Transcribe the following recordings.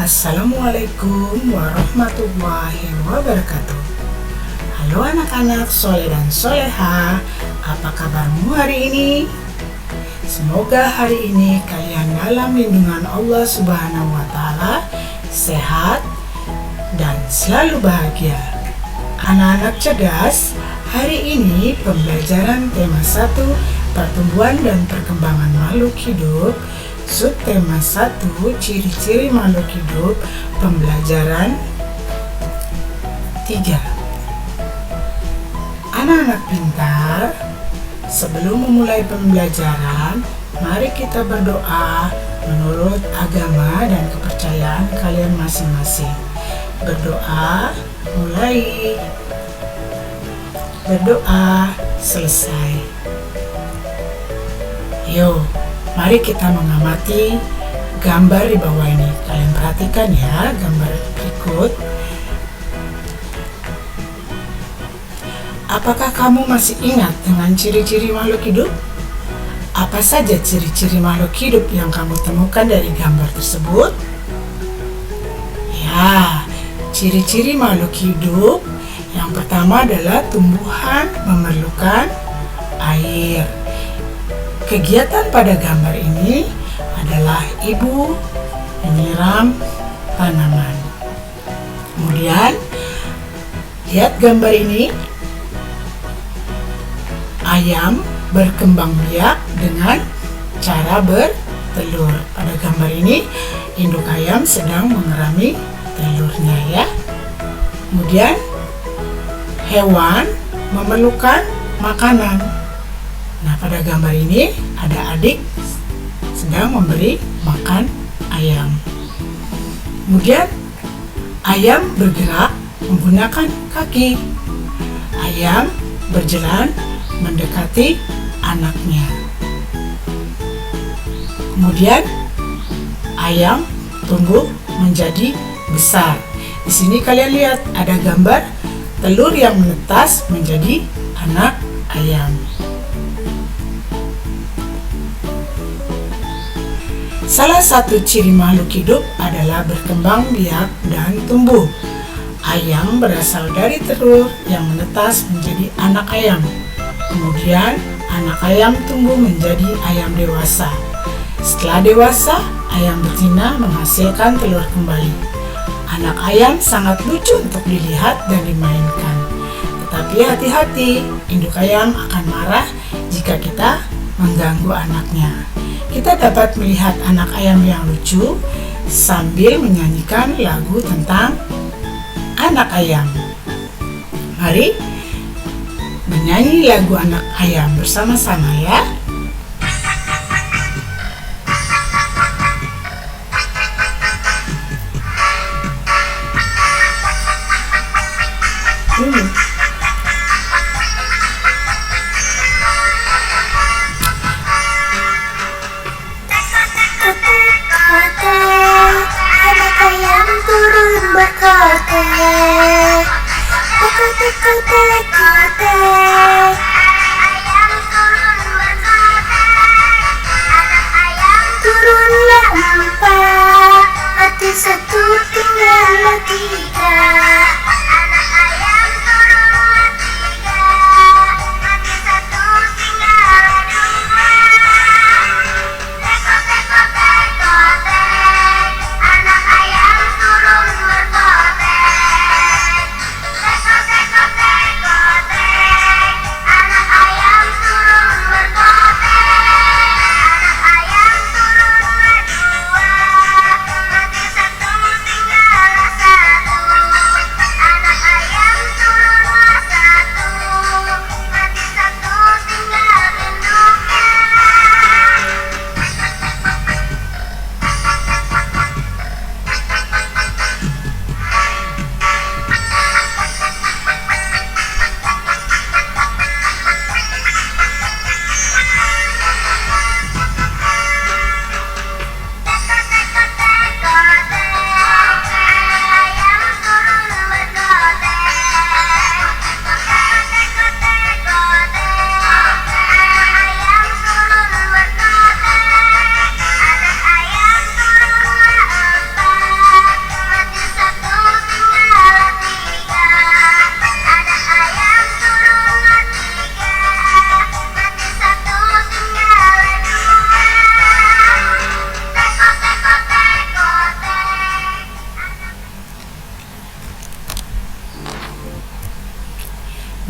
Assalamualaikum warahmatullahi wabarakatuh. Halo anak-anak soleh dan soleha, apa kabarmu hari ini? Semoga hari ini kalian dalam lindungan Allah Subhanahu wa Ta'ala, sehat dan selalu bahagia. Anak-anak cerdas, hari ini pembelajaran tema 1 pertumbuhan dan perkembangan makhluk hidup, subtema 1 ciri-ciri makhluk hidup, pembelajaran 3. Anak-anak pintar, sebelum memulai pembelajaran, mari kita berdoa menurut agama dan kepercayaan kalian masing-masing. Berdoa, mulai. Berdoa, selesai. Yuk, mari kita mengamati gambar di bawah ini. Kalian perhatikan ya gambar berikut. Apakah kamu masih ingat dengan ciri-ciri makhluk hidup? Apa saja ciri-ciri makhluk hidup yang kamu temukan dari gambar tersebut? Ya, ciri-ciri makhluk hidup yang pertama adalah tumbuhan memerlukan air. Kegiatan pada gambar ini adalah ibu menyiram tanaman. Kemudian, lihat gambar ini. Ayam berkembang biak dengan cara bertelur. Pada gambar ini, induk ayam sedang mengerami telurnya ya. Kemudian, hewan memerlukan makanan. Nah, pada gambar ini ada adik sedang memberi makan ayam. Kemudian, ayam bergerak menggunakan kaki. Ayam berjalan mendekati anaknya. Kemudian, ayam tumbuh menjadi besar. Di sini kalian lihat ada gambar telur yang menetas menjadi anak ayam. Salah satu ciri makhluk hidup adalah berkembang biak dan tumbuh. Ayam berasal dari telur yang menetas menjadi anak ayam. Kemudian, anak ayam tumbuh menjadi ayam dewasa. Setelah dewasa, ayam betina menghasilkan telur kembali. Anak ayam sangat lucu untuk dilihat dan dimainkan. Tetapi hati-hati, induk ayam akan marah jika kita mengganggu anaknya. Kita dapat melihat anak ayam yang lucu sambil menyanyikan lagu tentang anak ayam. Mari menyanyi lagu anak ayam bersama-sama ya. Anak ayam turun berkotek. Kotek, kotek, kotek. Ayam turun berkotek. Anak ayam turunlah 4. Mati 1 tinggallah 3. Anak ayam turunlah 3. Mati 1 tinggallah 2. Kotek, kotek, kotek. Anak ayam turun berkotek. Kotek, kotek, kotek. Anak ayam turun berkotek. Anak ayam turunlah 2. Mati 1 tinggallah 1.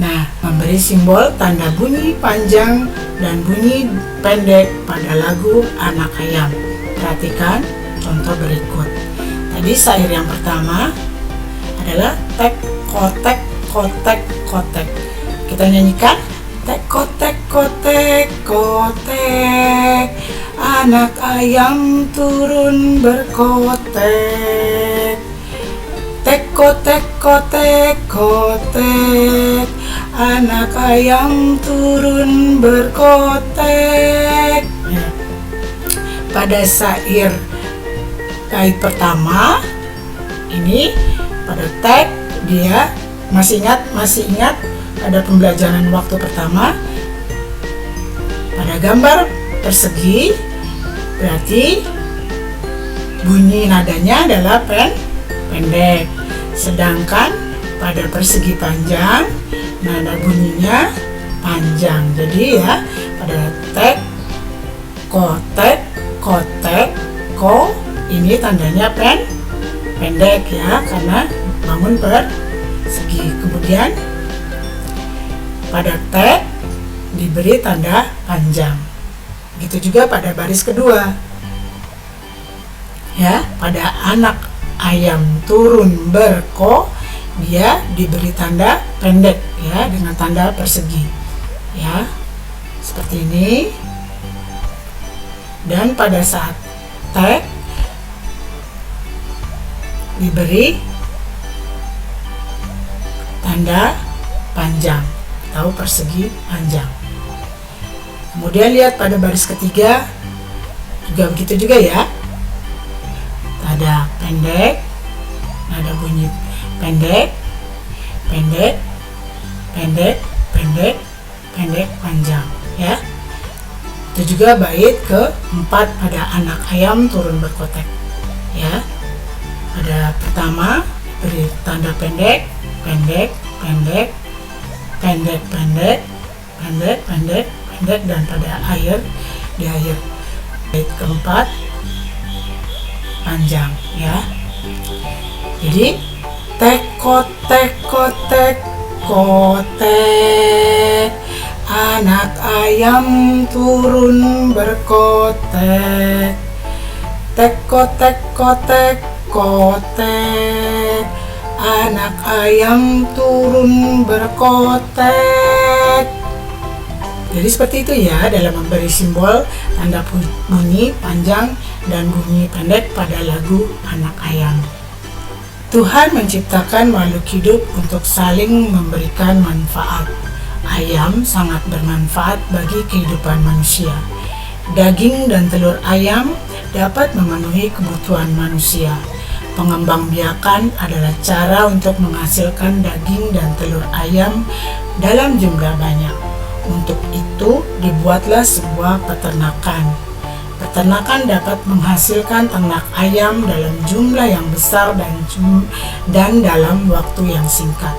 Nah, memberi simbol tanda bunyi panjang dan bunyi pendek pada lagu Anak Ayam. Perhatikan contoh berikut. Tadi syair yang pertama adalah tek kotek kotek kotek. Kita nyanyikan tek kotek kotek kotek, anak ayam turun berkotek. Tek kotek kotek kotek, anak ayam turun berkotek. Ya. Pada syair bait pertama ini pada tek dia masih ingat pada pembelajaran waktu pertama pada gambar persegi berarti bunyi nadanya adalah pendek, sedangkan pada persegi panjang nada bunyinya panjang. Jadi ya pada tek kotek kotek ko ini tandanya pendek ya karena bangun persegi. Kemudian pada tek diberi tanda panjang. Begitu juga pada baris kedua. Ya, pada anak ayam turun berko dia diberi tanda pendek ya dengan tanda persegi. Ya. Seperti ini. Dan pada saat tek diberi tanda panjang atau persegi panjang. Kemudian lihat pada baris ketiga juga begitu juga ya. Tanda pendek, nada bunyi pendek, pendek, pendek, pendek, pendek, panjang ya. Itu juga bait keempat pada anak ayam turun berkotek ya. Pada pertama beri tanda pendek, pendek, pendek, pendek, pendek, pendek, pendek, pendek, dan pada di akhir bait keempat panjang ya. Jadi tek kotek kotek kotek, anak ayam turun berkotek. Tek kotek kotek kotek, anak ayam turun berkotek. Jadi seperti itu ya dalam memberi simbol tanda bunyi panjang dan bunyi pendek pada lagu Anak Ayam. Tuhan menciptakan makhluk hidup untuk saling memberikan manfaat. Ayam sangat bermanfaat bagi kehidupan manusia. Daging dan telur ayam dapat memenuhi kebutuhan manusia. Pengembangbiakan adalah cara untuk menghasilkan daging dan telur ayam dalam jumlah banyak. Untuk itu dibuatlah sebuah peternakan. Peternakan dapat menghasilkan ternak ayam dalam jumlah yang besar dan dalam waktu yang singkat.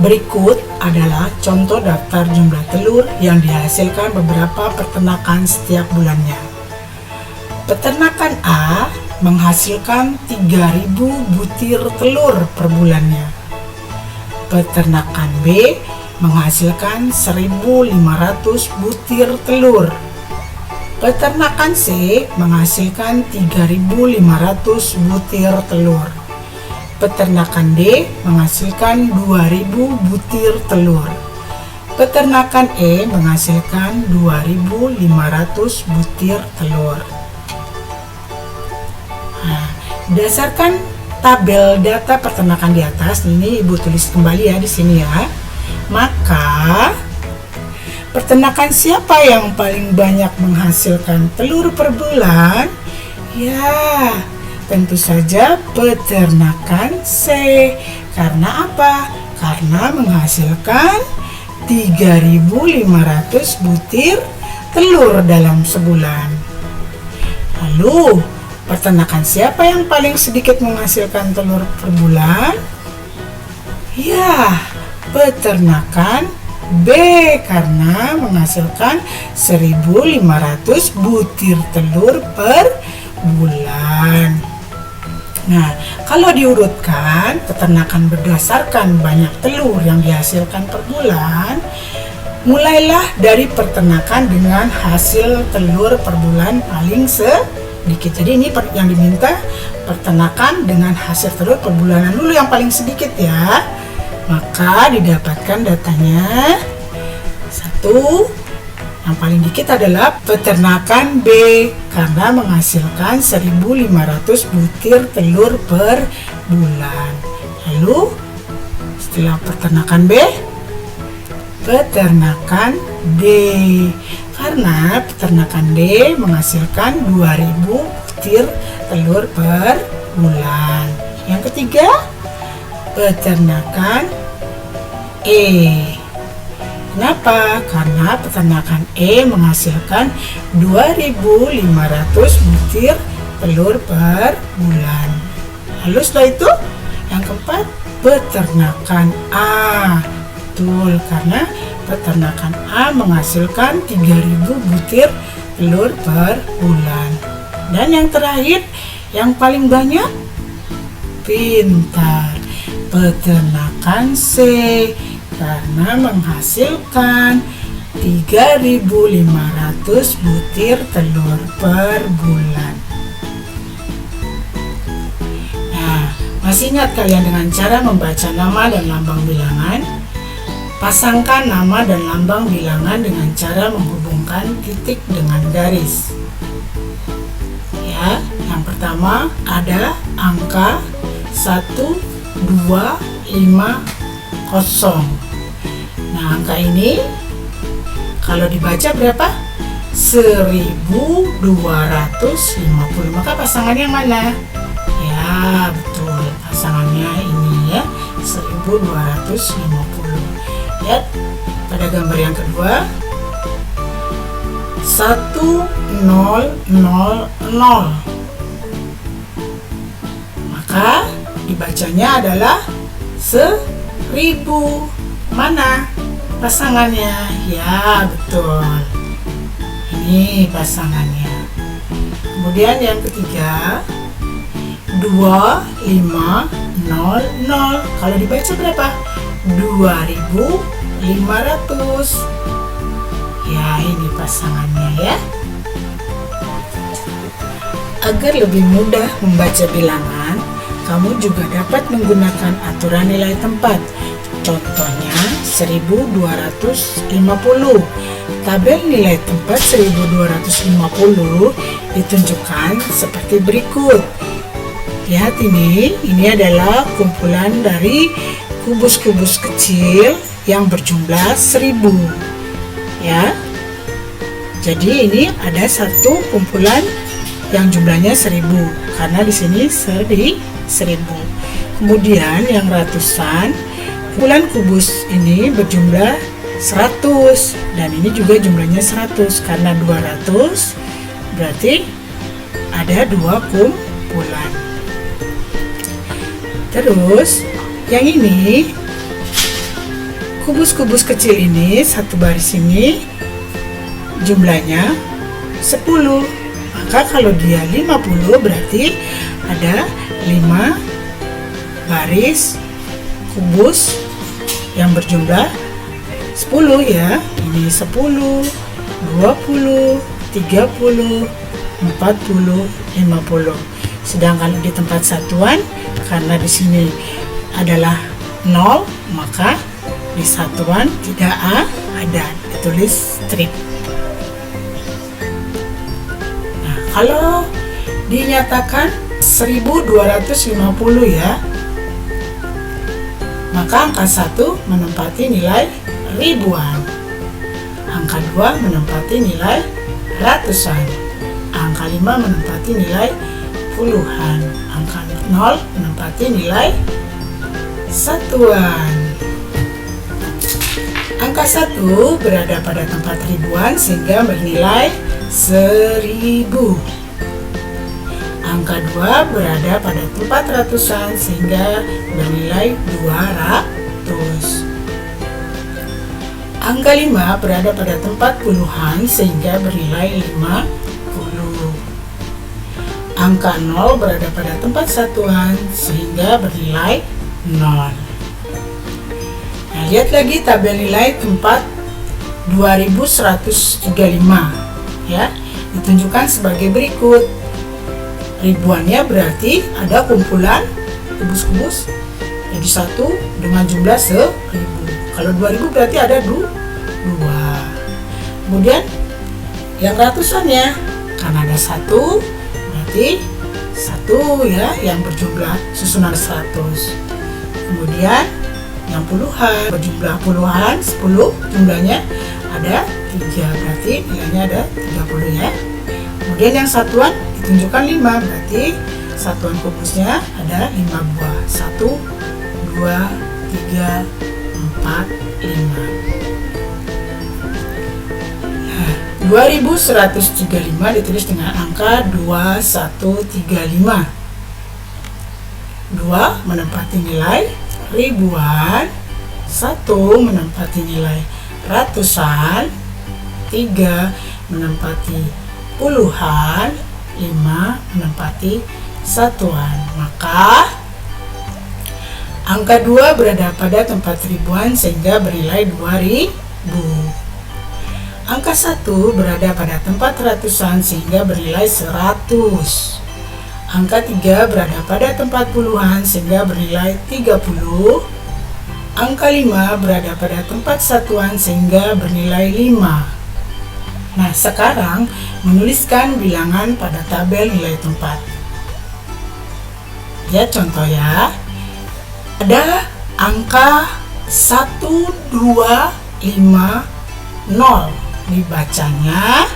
Berikut adalah contoh daftar jumlah telur yang dihasilkan beberapa peternakan setiap bulannya. Peternakan A menghasilkan 3.000 butir telur per bulannya. Peternakan B menghasilkan 1.500 butir telur. Peternakan C menghasilkan 3.500 butir telur. Peternakan D menghasilkan 2.000 butir telur. Peternakan E menghasilkan 2.500 butir telur. Nah, berdasarkan tabel data peternakan di atas, ini Ibu tulis kembali ya di sini ya. Maka peternakan siapa yang paling banyak menghasilkan telur per bulan? Ya, tentu saja peternakan C. Karena apa? Karena menghasilkan 3.500 butir telur dalam sebulan. Lalu, peternakan siapa yang paling sedikit menghasilkan telur per bulan? Ya, peternakan B karena menghasilkan 1.500 butir telur per bulan. Nah, kalau diurutkan peternakan berdasarkan banyak telur yang dihasilkan per bulan, mulailah dari peternakan dengan hasil telur per bulan paling sedikit. Jadi ini yang diminta peternakan dengan hasil telur per bulanan dulu yang paling sedikit ya. Maka didapatkan datanya. Satu, yang paling dikit adalah peternakan B karena menghasilkan 1.500 butir telur per bulan. Lalu setelah peternakan B, peternakan D karena peternakan D menghasilkan 2.000 butir telur per bulan. Yang ketiga, peternakan E. Kenapa? Karena peternakan E menghasilkan 2.500 butir telur per bulan. Lalu setelah itu, yang keempat, peternakan A. Betul, karena peternakan A menghasilkan 3.000 butir telur per bulan. Dan yang terakhir, yang paling banyak, pintar, peternakan C karena menghasilkan 3.500 butir telur per bulan. Nah, masih ingat kalian dengan cara membaca nama dan lambang bilangan? Pasangkan nama dan lambang bilangan dengan cara menghubungkan titik dengan garis. Ya, yang pertama ada angka 1250. Nah, angka ini kalau dibaca berapa? 1250. Maka pasangannya mana? Ya, betul. Pasangannya ini ya, 1250. Lihat pada gambar yang kedua, 1000. Maka dibacanya adalah 1000. Mana pasangannya? Ya, betul. Ini pasangannya. Kemudian yang ketiga, 2500. Kalau dibaca berapa? 2500. Ya, ini pasangannya ya. Agar lebih mudah membaca bilangan, kamu juga dapat menggunakan aturan nilai tempat. Contohnya 1250. Tabel nilai tempat 1250 ditunjukkan seperti berikut. Lihat ini adalah kumpulan dari kubus-kubus kecil yang berjumlah 1000. Ya. Jadi ini ada satu kumpulan yang jumlahnya 1000 karena di sini 1000. Kemudian yang ratusan, kumpulan kubus ini berjumlah 100 dan ini juga jumlahnya 100 karena 200 berarti ada 2 kumpulan. Terus yang ini kubus-kubus kecil ini satu baris ini jumlahnya 10. Maka kalau dia 50 berarti ada 5 baris kubus yang berjumlah 10 ya. Ini 10, 20, 30, 40, 50. Sedangkan di tempat satuan karena di sini adalah 0, maka di satuan tidak ada, ditulis strip. Nah, kalau dinyatakan 1250 ya, maka angka 1 menempati nilai ribuan, angka 2 menempati nilai ratusan, angka 5 menempati nilai puluhan, angka 0 menempati nilai satuan. Angka 1 berada pada tempat ribuan sehingga bernilai 1000. Angka 2 berada pada tempat ratusan sehingga bernilai 200. Angka 5 berada pada tempat puluhan sehingga bernilai 50. angka 0 berada pada tempat satuan sehingga bernilai 0. Nah, lihat lagi tabel nilai tempat 2135 ya, ditunjukkan sebagai berikut. Ribuannya berarti ada kumpulan kubus-kubus jadi 1 dengan jumlah 1000. Kalau 2000 berarti ada 2. Kemudian yang ratusannya karena ada 1 berarti 1 ya yang berjumlah susunan 100. Kemudian yang puluhan berjumlah puluhan 10 jumlahnya ada 3 berarti nilainya ada 30 ya. Kemudian yang satuan ditunjukkan 5 berarti satuan kubusnya ada 5 buah. 1, 2, 3, 4, 5. Nah, 2135 ditulis dengan angka 2135. 2 menempati nilai ribuan, 1 menempati nilai ratusan, 3 menempati puluhan, 5 menempati satuan. Maka angka 2 berada pada tempat ribuan sehingga bernilai 2000. Angka 1 berada pada tempat ratusan sehingga bernilai 100. Angka 3 berada pada tempat puluhan sehingga bernilai 30. Angka 5 berada pada tempat satuan sehingga bernilai 5. Nah, sekarang menuliskan bilangan pada tabel nilai tempat. Ya, contoh ya. Ada angka 1250. Dibacanya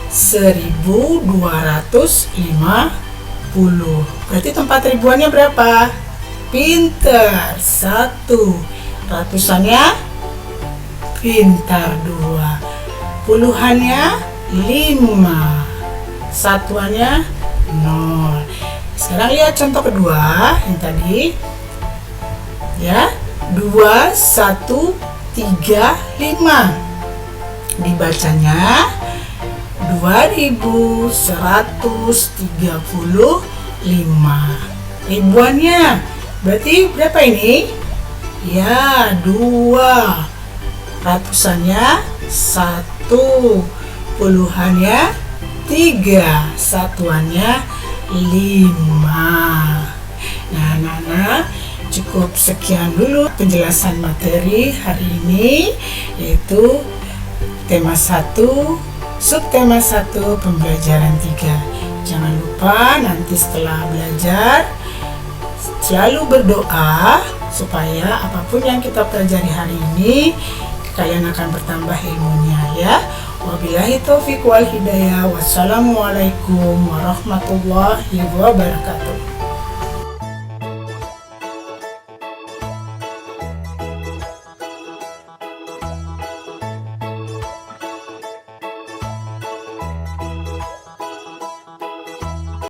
1250. Berarti tempat ribuannya berapa? Pintar 1. Ratusannya pintar 2. Puluhannya 5. Satuannya 0. Sekarang lihat contoh kedua yang tadi ya, 2135. Dibacanya 2135. Ribuannya berarti berapa ini? Ya, 2. Ratusannya 1. Puluhannya 3. Satuannya 5. Nah, anak-anak, cukup sekian dulu penjelasan materi hari ini, yaitu tema 1, subtema 1, pembelajaran 3. Jangan lupa nanti setelah belajar selalu berdoa supaya apapun yang kita pelajari hari ini kalian akan bertambah ilmunya ya. Wabillahi taufiq wal hidayah. Wassalamualaikum warahmatullahi wabarakatuh.